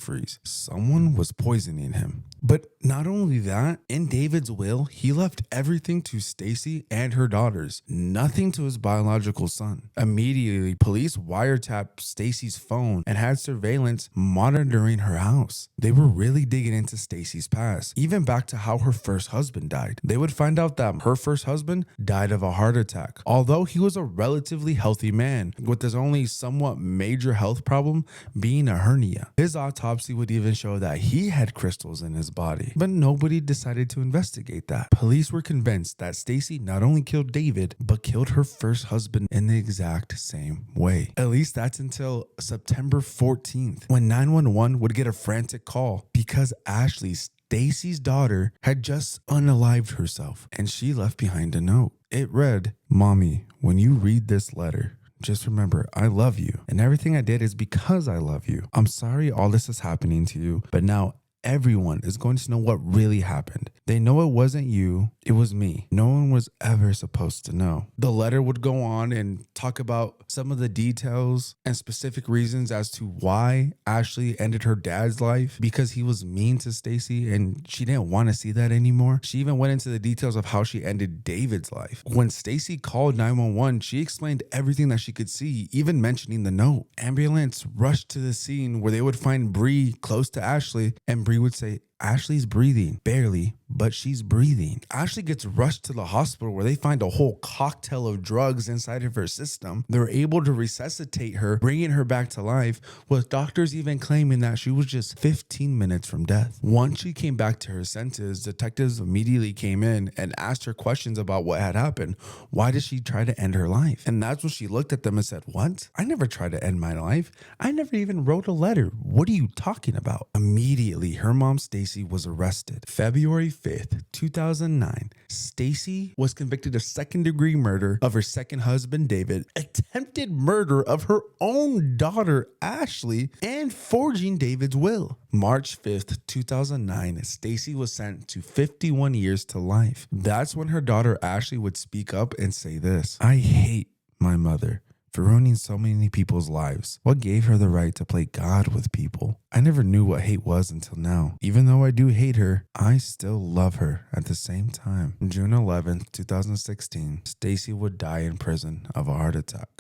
freeze. Someone was poisoning him. But not only that, in David's will, he left everything to Stacy and her daughters, nothing to his biological son. Immediately, police wiretapped Stacy's phone and had surveillance monitoring her house. They were really digging into Stacy's past, even back to how her first husband died. They would find out that her first husband died of a heart attack, although he was a relatively healthy man, with his only somewhat major health problem being a hernia. His autopsy would even show that he had crystals in his body, but nobody decided to investigate that. Police were convinced that Stacy not only killed David, but killed her first husband in the exact same way. At least that's until September 14th, when 911 would get a frantic call because Ashley, Stacy's daughter, had just unalived herself, and she left behind a note. It read, "Mommy, when you read this letter, just remember, I love you, and everything I did is because I love you. I'm sorry all this is happening to you, but now everyone is going to know what really happened. They know it wasn't you, it was me. No one was ever supposed to know." The letter would go on and talk about some of the details and specific reasons as to why Ashley ended her dad's life, because he was mean to Stacy and she didn't want to see that anymore. She even went into the details of how she ended David's life. When Stacy called 911, she explained everything that she could see, even mentioning the note. Ambulance rushed to the scene where they would find Bree close to Ashley, and Bree would say, "Ashley's breathing, barely, but she's breathing." Ashley gets rushed to the hospital where they find a whole cocktail of drugs inside of her system. They're able to resuscitate her, bringing her back to life, with doctors even claiming that she was just 15 minutes from death. Once she came back to her senses, detectives immediately came in and asked her questions about what had happened. Why did she try to end her life? And that's when she looked at them and said, "What? I never tried to end my life. I never even wrote a letter. What are you talking about?" Immediately, her mom, Stacy, was arrested. February 5th, 2009, Stacy was convicted of second-degree murder of her second husband, David, attempted murder of her own daughter, Ashley, and forging David's will. March 5th, 2009, Stacy was sentenced to 51 years to life. That's when her daughter, Ashley, would speak up and say this: "I hate my mother for ruining so many people's lives. What gave her the right to play God with people? I never knew what hate was until now. Even though I do hate her, I still love her at the same time." June 11th, 2016, Stacy would die in prison of a heart attack.